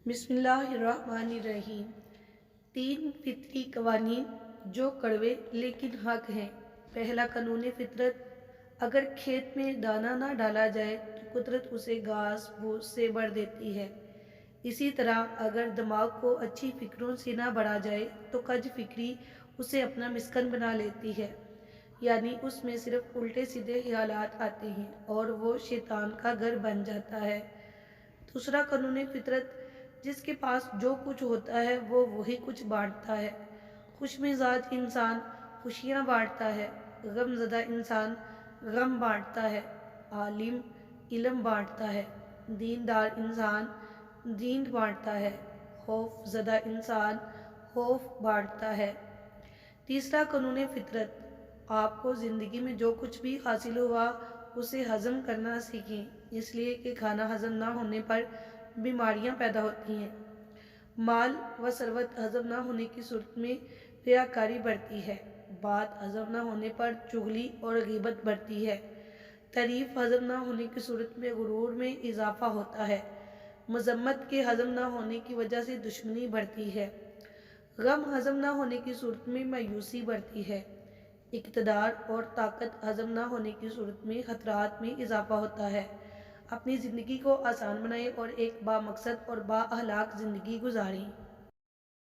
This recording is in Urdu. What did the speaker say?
بسم اللہ الرحمن الرحیم۔ 3 فطری قوانین جو کڑوے لیکن حق ہیں۔ پہلا قانون فطرت، اگر کھیت میں دانہ نہ ڈالا جائے تو قدرت اسے گھاس پھوس سے بھر دیتی ہے۔ اسی طرح اگر دماغ کو اچھی فکروں سے نہ بھرا جائے تو کج فکری اسے اپنا مسکن بنا لیتی ہے، یعنی اس میں صرف الٹے سیدھے خیالات آتے ہیں اور وہ شیطان کا گھر بن جاتا ہے۔ دوسرا قانون فطرت، جس کے پاس جو کچھ ہوتا ہے وہ وہی کچھ بانٹتا ہے۔ خوش مزاج انسان خوشیاں بانٹتا ہے، غم زدہ انسان غم بانٹتا ہے، عالم علم بانٹتا ہے، دیندار انسان دین بانٹتا ہے، خوف زدہ انسان خوف بانٹتا ہے۔ تیسرا قانون فطرت، آپ کو زندگی میں جو کچھ بھی حاصل ہوا اسے ہضم کرنا سیکھیں، اس لیے کہ کھانا ہضم نہ ہونے پر بیماریاں پیدا ہوتی ہیں۔ مال و ثروت ہضم نہ ہونے کی صورت میں ریاکاری بڑھتی ہے، بات ہضم نہ ہونے پر چغلی اور غیبت بڑھتی ہے، تعریف ہضم نہ ہونے کی صورت میں غرور میں اضافہ ہوتا ہے، مذمت کے ہضم نہ ہونے کی وجہ سے دشمنی بڑھتی ہے، غم ہضم نہ ہونے کی صورت میں مایوسی بڑھتی ہے، اقتدار اور طاقت ہضم نہ ہونے کی صورت میں خطرات میں اضافہ ہوتا ہے۔ اپنی زندگی کو آسان بنائیں اور ایک با مقصد اور با اخلاق زندگی گزاریں۔